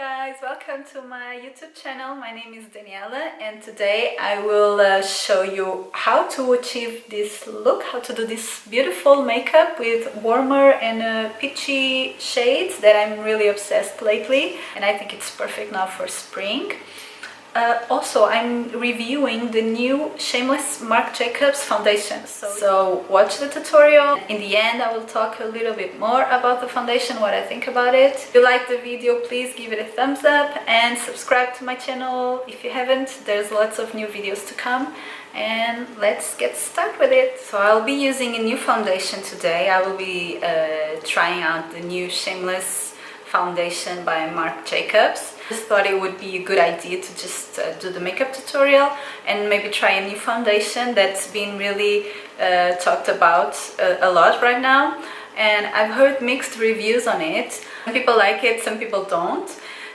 guys, welcome to my YouTube channel. My name is Daniela and today I will show you how to achieve this look, how to do this beautiful makeup with warmer and peachy shades that I'm really obsessed lately, and I think it's perfect now for spring. Also, I'm reviewing the new Shameless Marc Jacobs foundation, so watch the tutorial. In the end I will talk a little bit more about the foundation, what I think about it. If you like the video, please give it a thumbs up and subscribe to my channel if you haven't. There's lots of new videos to come, and let's get started with it. So I'll be using a new foundation today. I will be trying out the new Shameless foundation by Marc Jacobs. I just thought it would be a good idea to just do the makeup tutorial and maybe try a new foundation that's been really talked about a lot right now, and I've heard mixed reviews on it. Some people like it, some people don't,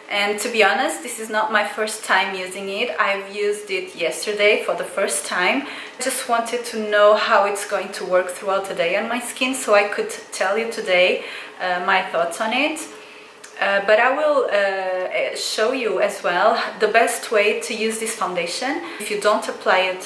and to be honest, this is not my first time using it. I've used it yesterday for the first time. I just wanted to know how it's going to work throughout the day on my skin, so I could tell you today my thoughts on it. But I will show you as well the best way to use this foundation. If you don't apply it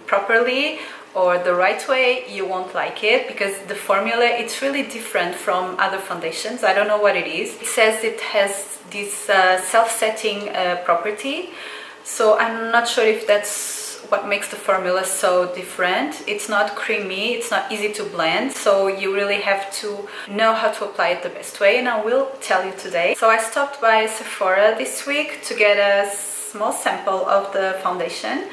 properly or the right way, you won't like it, because the formula, it's really different from other foundations. I don't know what it is. It says it has this self-setting property, so I'm not sure if that's what makes the formula so different. It's not creamy, it's not easy to blend, so you really have to know how to apply it the best way, and I will tell you today. So I stopped by Sephora this week to get a small sample of the foundation.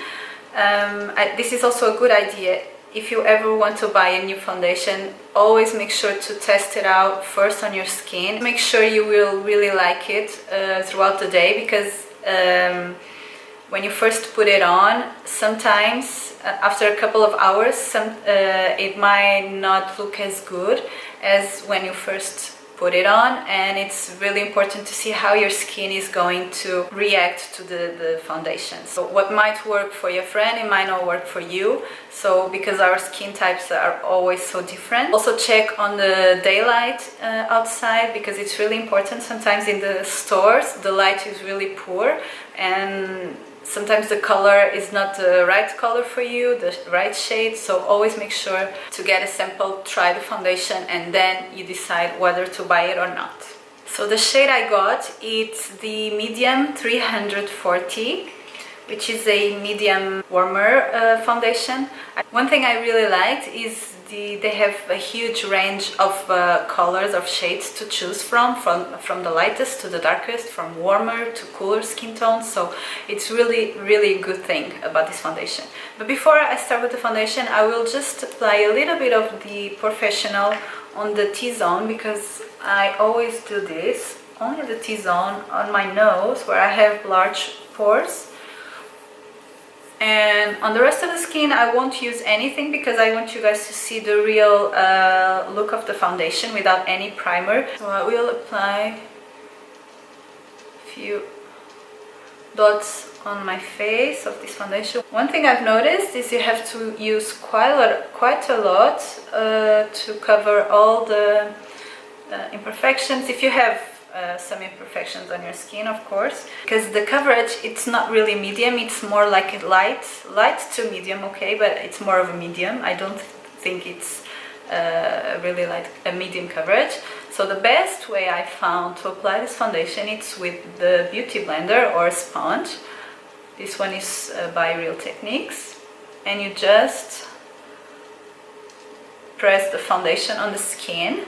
This is also a good idea. If you ever want to buy a new foundation, always make sure to test it out first on your skin. Make sure you will really like it throughout the day, because when you first put it on, sometimes after a couple of hours, it might not look as good as when you first put it on, and it's really important to see how your skin is going to react to the foundation. So what might work for your friend, it might not work for you, so because our skin types are always so different. Also check on the daylight outside, because it's really important. Sometimes in the stores the light is really poor, and sometimes the color is not the right color for you, the right shade, so always make sure to get a sample, try the foundation, and then you decide whether to buy it or not. So the shade I got, it's the medium 340, which is a medium warmer foundation. One thing I really liked is they have a huge range of colors, of shades to choose from the lightest to the darkest, from warmer to cooler skin tones, so it's really a good thing about this foundation. But before I start with the foundation, I will just apply a little bit of the Professional on the T-zone, because I always do this, only the T-zone on my nose where I have large pores. And on the rest of the skin I won't use anything, because I want you guys to see the real look of the foundation without any primer. So I will apply a few dots on my face of this foundation. One thing I've noticed is you have to use quite a lot to cover all the imperfections. If you have some imperfections on your skin, of course, because the coverage, it's not really medium, it's more like a light to medium, okay, but it's more of a medium. I don't think it's really like a medium coverage. So the best way I found to apply this foundation, it's with the beauty blender or sponge. This one is by Real Techniques, and you just press the foundation on the skin.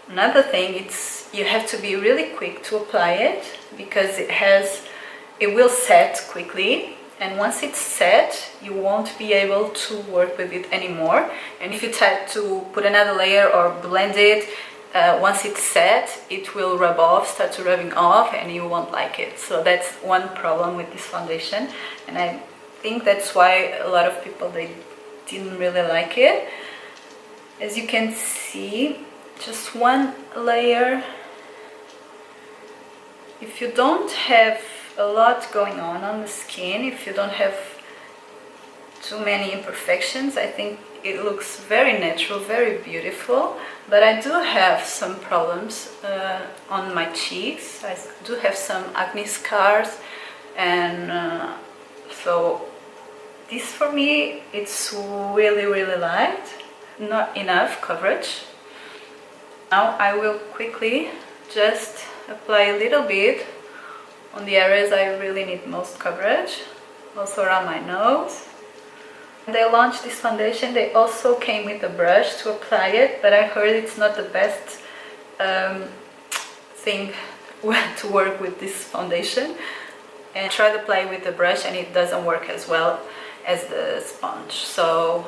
Another thing, you have to be really quick to apply it, because it will set quickly, and once it's set you won't be able to work with it anymore. And if you try to put another layer or blend it, once it's set, it will rub off, start to rubbing off, and you won't like it. So that's one problem with this foundation, and I think that's why a lot of people, they didn't really like it. As you can see, just one layer. If you don't have a lot going on the skin, if you don't have too many imperfections. I think it looks very natural, very beautiful, but I do have some problems on my cheeks. I do have some acne scars, and so this for me, it's really light, not enough coverage. Now I will quickly just apply a little bit on the areas I really need most coverage, also around my nose. When they launched this foundation, they also came with a brush to apply it, but I heard it's not the best thing to work with this foundation. And I tried to apply with the brush and it doesn't work as well as the sponge. So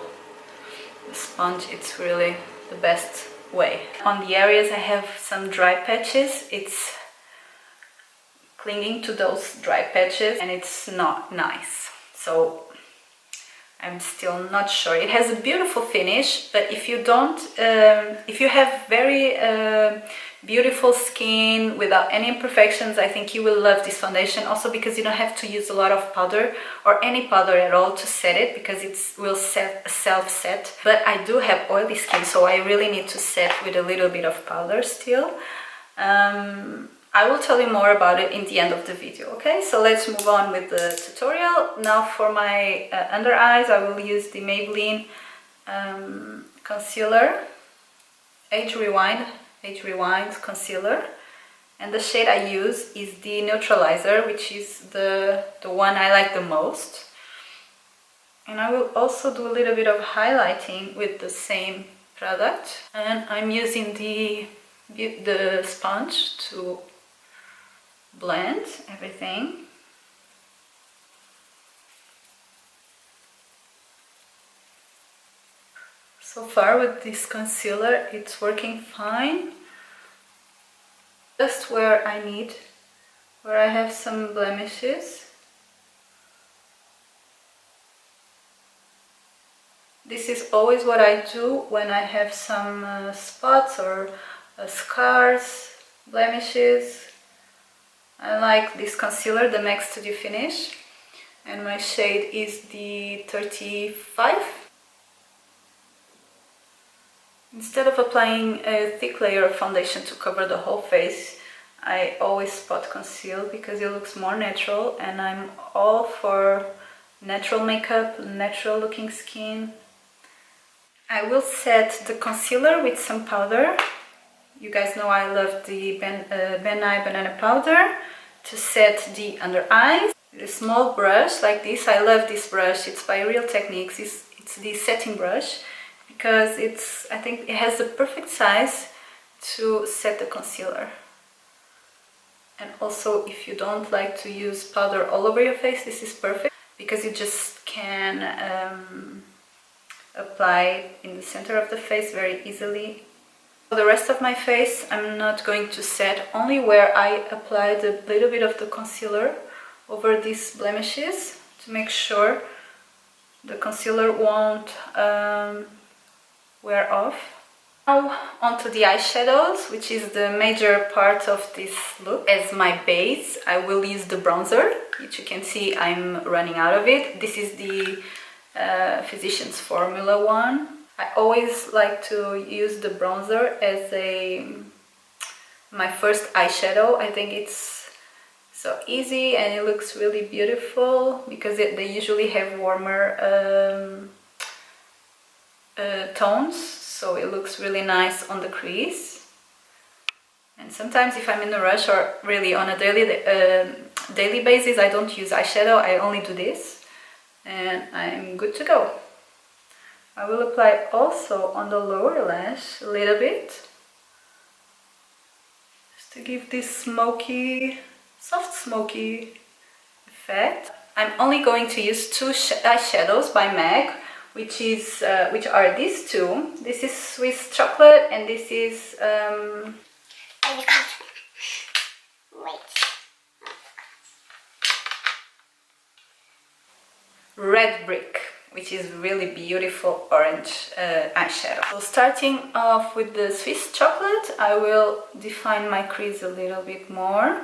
the sponge, it's really the best way. On the areas I have some dry patches, it's clinging to those dry patches and it's not nice. So I'm still not sure. It has a beautiful finish, but if you don't, if you have very beautiful skin without any imperfections, I think you will love this foundation. Also because you don't have to use a lot of powder or any powder at all to set it, because it will self-set. But I do have oily skin, so I really need to set with a little bit of powder still. I will tell you more about it in the end of the video, okay? So let's move on with the tutorial. Now for my under eyes, I will use the Maybelline concealer, Age Rewind concealer. And the shade I use is the neutralizer, which is the one I like the most. And I will also do a little bit of highlighting with the same product. And I'm using the sponge to blend everything. So far with this concealer, it's working fine. Just where I have some blemishes. This is always what I do when I have some spots or scars, blemishes. I like this concealer, the Max Studio Finish, and my shade is the 35. Instead of applying a thick layer of foundation to cover the whole face, I always spot conceal because it looks more natural, and I'm all for natural makeup, natural looking skin. I will set the concealer with some powder. You guys know I love the Nye Banana Powder to set the under eyes. With a small brush like this, I love this brush, it's by Real Techniques, it's the setting brush, because I think it has the perfect size to set the concealer. And also, if you don't like to use powder all over your face, this is perfect, because you just can apply in the center of the face very easily. For the rest of my face, I'm not going to set, only where I applied a little bit of the concealer over these blemishes to make sure the concealer won't wear off. Now onto the eyeshadows, which is the major part of this look. As my base, I will use the bronzer, which you can see I'm running out of it. This is the Physicians Formula one. I always like to use the bronzer as my first eyeshadow. I think it's so easy and it looks really beautiful because they usually have warmer tones, so it looks really nice on the crease. And sometimes if I'm in a rush or really on a daily basis, I don't use eyeshadow, I only do this and I'm good to go. I will apply also on the lower lash a little bit, just to give this smoky, soft smoky effect. I'm only going to use two eyeshadows by MAC, which are these two. This is Swiss Chocolate and this is Red Brick, which is really beautiful orange eyeshadow. So starting off with the Swiss Chocolate, I will define my crease a little bit more.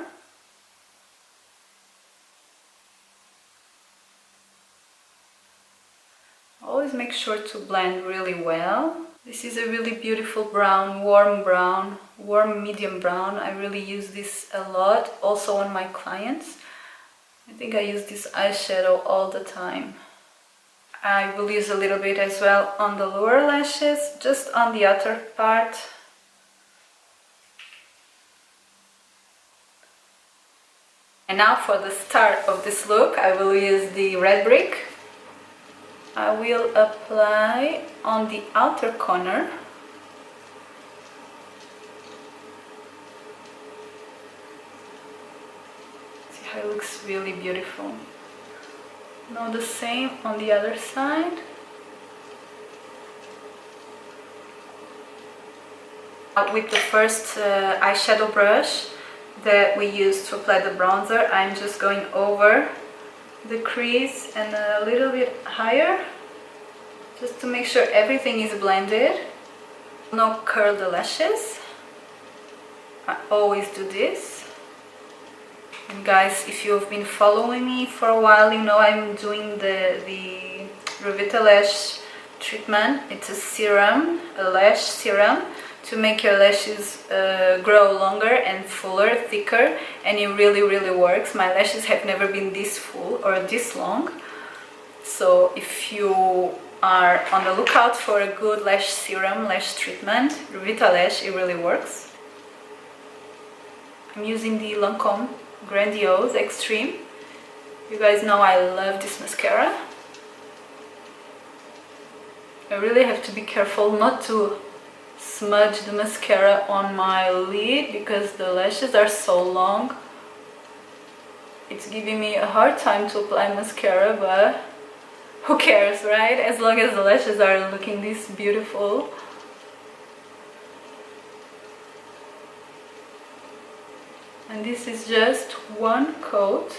Always make sure to blend really well. This is a really beautiful brown, warm medium brown. I really use this a lot, also on my clients. I think I use this eyeshadow all the time. I will use a little bit as well on the lower lashes, just on the outer part. And now for the start of this look, I will use the red brick. I will apply on the outer corner. See how it looks really beautiful. Now the same on the other side. With the first eyeshadow brush that we use to apply the bronzer, I'm just going over the crease and a little bit higher, just to make sure everything is blended. No curl the lashes. I always do this. And guys, if you've been following me for a while, you know I'm doing the Revita Lash treatment. It's a serum, a lash serum, to make your lashes grow longer and fuller, thicker, and it really works. My lashes have never been this full or this long, so if you are on the lookout for a good lash serum, lash treatment, Revita Lash, it really works. I'm using the Lancome Grandiose Extreme. You guys know I love this mascara. I really have to be careful not to smudge the mascara on my lid because the lashes are so long. It's giving me a hard time to apply mascara, but who cares, right? As long as the lashes are looking this beautiful. And this is just one coat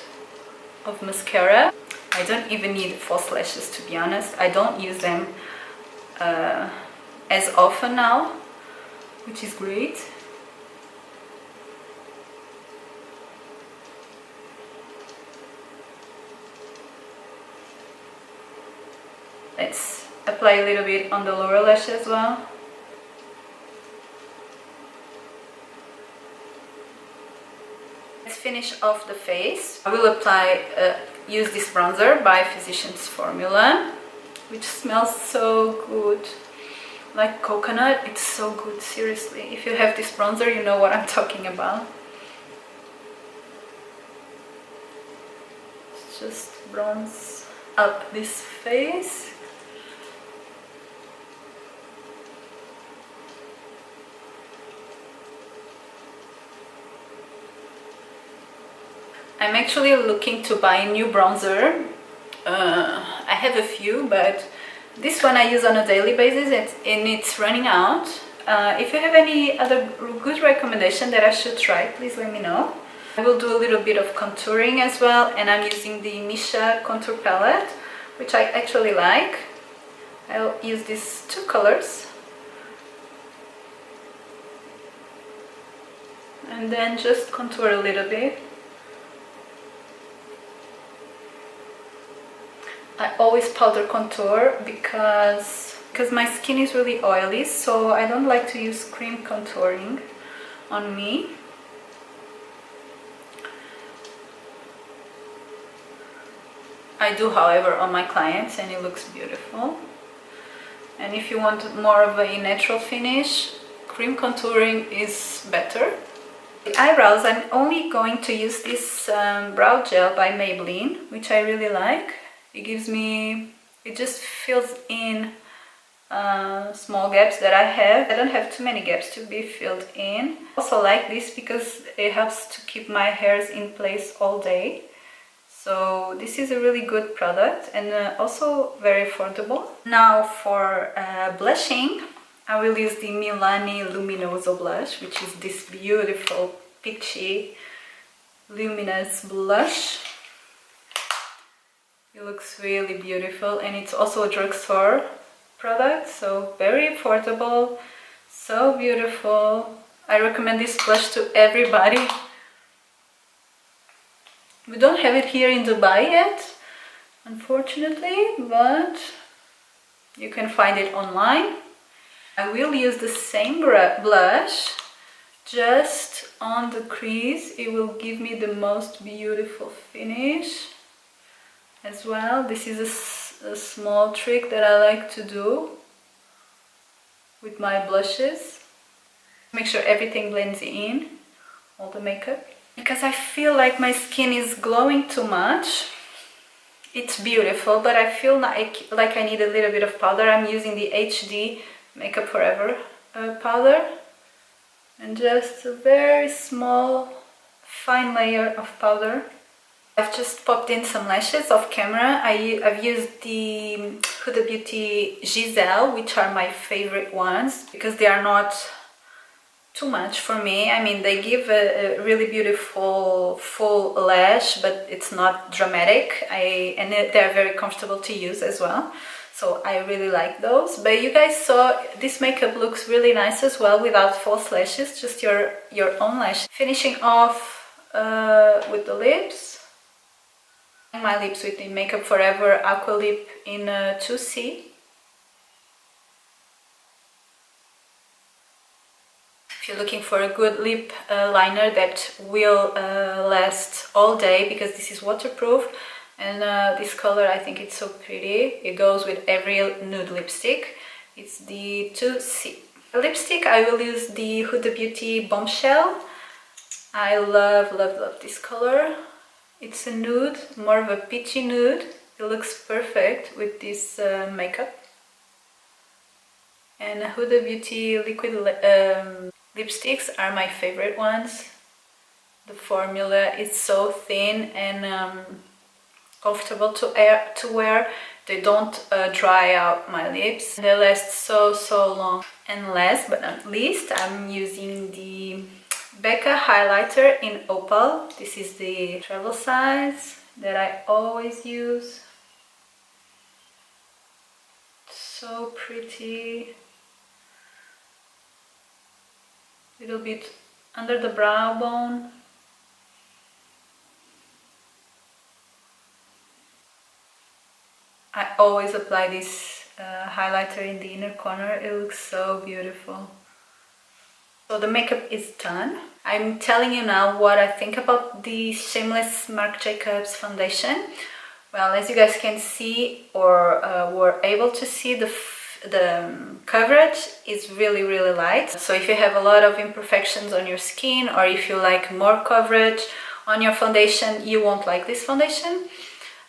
of mascara. I don't even need false lashes, to be honest. I don't use them as often now, which is great. Let's apply a little bit on the lower lash as well. Let's finish off the face. I will use this bronzer by Physicians Formula, which smells so good, like coconut. It's so good, seriously. If you have this bronzer, you know what I'm talking about. Let's just bronze up this face. I'm actually looking to buy a new bronzer. I have a few, but this one I use on a daily basis and it's running out. If you have any other good recommendation that I should try, please let me know. I will do a little bit of contouring as well, and I'm using the Missha contour palette, which I actually like. I'll use these two colors. And then just contour a little bit. I always powder contour because my skin is really oily, so I don't like to use cream contouring on me. I do, however, on my clients, and it looks beautiful. And if you want more of a natural finish, cream contouring is better. The eyebrows, I'm only going to use this brow gel by Maybelline, which I really like. It just fills in small gaps that I have. I don't have too many gaps to be filled in. I also like this because it helps to keep my hairs in place all day. So this is a really good product and also very affordable. Now for blushing, I will use the Milani Luminoso blush, which is this beautiful peachy luminous blush. It looks really beautiful, and it's also a drugstore product, so very affordable, so beautiful. I recommend this blush to everybody. We don't have it here in Dubai yet, unfortunately, but You can find it online. I will use the same blush just on the crease. It will give me the most beautiful finish as well. This is a small trick that I like to do with my blushes. Make sure everything blends in, all the makeup. Because I feel like my skin is glowing too much. It's beautiful, but I feel like I need a little bit of powder. I'm using the HD Makeup Forever powder. And just a very small, fine layer of powder. I've just popped in some lashes off camera. I've used the Huda Beauty Gisele, which are my favorite ones, because they are not too much for me. I mean, they give a really beautiful full lash, but it's not dramatic. And they're very comfortable to use as well. So I really like those. But you guys saw this makeup looks really nice as well without false lashes, just your own lash. Finishing off with the lips. My lips with the Makeup Forever Aqua Lip in 2C. If you're looking for a good lip liner that will last all day, because this is waterproof, and this color, I think it's so pretty. It goes with every nude lipstick. It's the 2C. The lipstick, I will use the Huda Beauty Bombshell. I love this color. It's a nude, more of a peachy nude. It looks perfect with this makeup. And Huda Beauty liquid lipsticks are my favorite ones. The formula is so thin and comfortable to wear. They don't dry out my lips. They last so long. And last but not least, I'm using the Becca highlighter in Opal. This is the travel size that I always use. So pretty. Little bit under the brow bone. I always apply this highlighter in the inner corner. It looks so beautiful. So the makeup is done. I'm telling you now what I think about the Shameless Marc Jacobs foundation. Well, as you guys can see, or were able to see, the coverage is really light. So if you have a lot of imperfections on your skin, or if you like more coverage on your foundation, you won't like this foundation.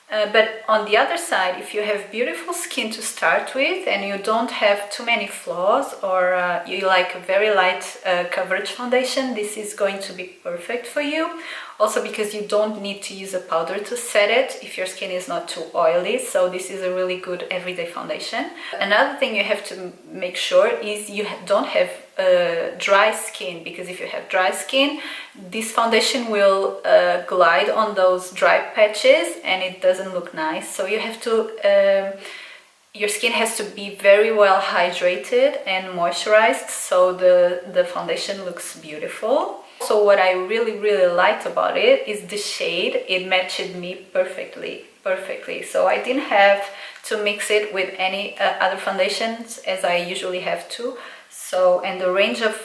But on the other side, if you have beautiful skin to start with and you don't have too many flaws, or you like a very light coverage foundation, this is going to be perfect for you. Also because you don't need to use a powder to set it if your skin is not too oily, so this is a really good everyday foundation. Another thing you have to make sure is you don't have dry skin, because if you have dry skin, this foundation will glide on those dry patches and it doesn't look nice. So you have to your skin has to be very well hydrated and moisturized, so the foundation looks beautiful. So what I really liked about it is the shade. It matched me perfectly. So I didn't have to mix it with any other foundations as I usually have to. So, and the range of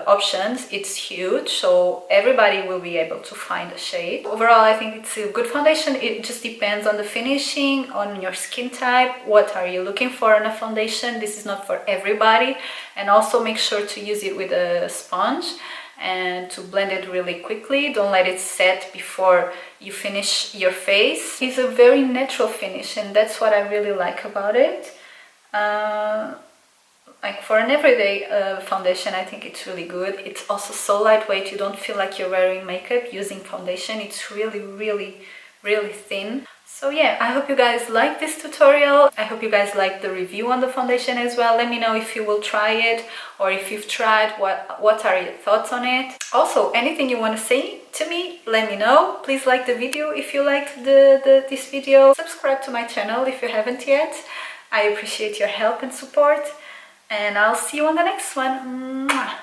options, it's huge, so everybody will be able to find a shade. Overall, I think it's a good foundation. It just depends on the finishing, on your skin type, what are you looking for in a foundation. This is not for everybody. And also make sure to use it with a sponge and to blend it really quickly. Don't let it set before you finish your face. It's a very natural finish, and that's what I really like about it. Like for an everyday foundation, I think it's really good. It's also so lightweight. You don't feel like you're wearing makeup using foundation. It's really thin. So yeah, I hope you guys like this tutorial. I hope you guys like the review on the foundation as well. Let me know if you will try it, or if you've tried, what are your thoughts on it. Also, anything you want to say to me, let me know. Please like the video if you liked this video. Subscribe to my channel if you haven't yet. I appreciate your help and support. And I'll see you on the next one. Mwah.